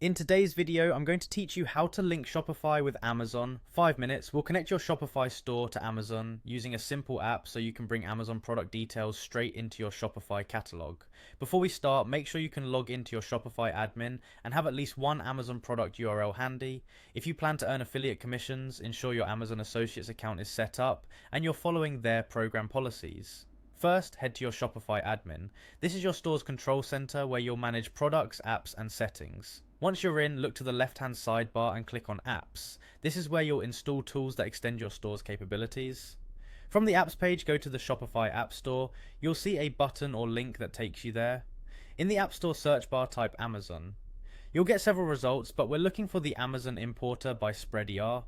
In today's video, I'm going to teach you how to link Shopify with Amazon. 5 minutes, we'll connect your Shopify store to Amazon using a simple app so you can bring Amazon product details straight into your Shopify catalog. Before we start, make sure you can log into your Shopify admin and have at least one Amazon product URL handy. If you plan to earn affiliate commissions, ensure your Amazon Associates account is set up and you're following their program policies. First, head to your Shopify admin. This is your store's control center where you'll manage products, apps, and settings. Once you're in, look to the left-hand sidebar and click on Apps. This is where you'll install tools that extend your store's capabilities. From the Apps page, go to the Shopify App Store. You'll see a button or link that takes you there. In the App Store search bar, type Amazon. You'll get several results, but we're looking for the Amazon importer by SpreadER.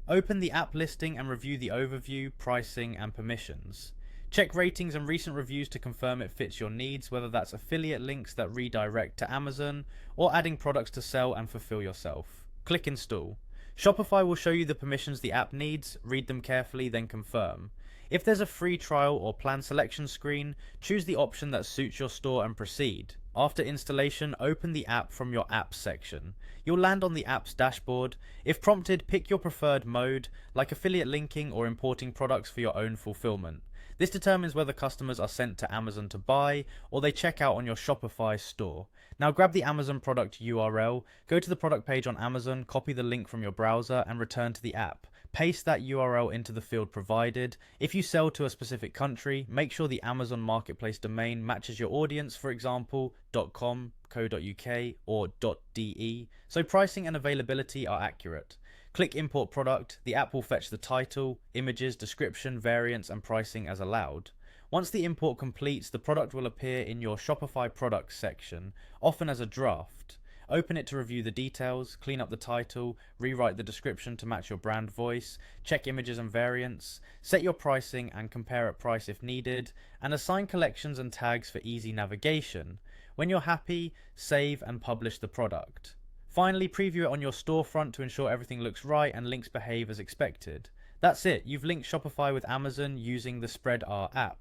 Open the app listing and review the overview, pricing, and permissions. Check ratings and recent reviews to confirm it fits your needs, whether that's affiliate links that redirect to Amazon or adding products to sell and fulfill yourself. Click Install. Shopify will show you the permissions the app needs, read them carefully, then confirm. If there's a free trial or plan selection screen, choose the option that suits your store and proceed. After installation, open the app from your Apps section. You'll land on the app's dashboard. If prompted, pick your preferred mode, like affiliate linking or importing products for your own fulfillment. This determines whether customers are sent to Amazon to buy or they check out on your Shopify store. Now grab the Amazon product URL, go to the product page on Amazon, copy the link from your browser and return to the app. Paste that URL into the field provided. If you sell to a specific country, make sure the Amazon Marketplace domain matches your audience, for example, .com, .co.uk or .de, so pricing and availability are accurate. Click Import Product, the app will fetch the title, images, description, variants and pricing as allowed. Once the import completes, the product will appear in your Shopify Products section, often as a draft. Open it to review the details, clean up the title, rewrite the description to match your brand voice, check images and variants, set your pricing and compare at price if needed, and assign collections and tags for easy navigation. When you're happy, save and publish the product. Finally, preview it on your storefront to ensure everything looks right and links behave as expected. That's it, you've linked Shopify with Amazon using the SpreadER app.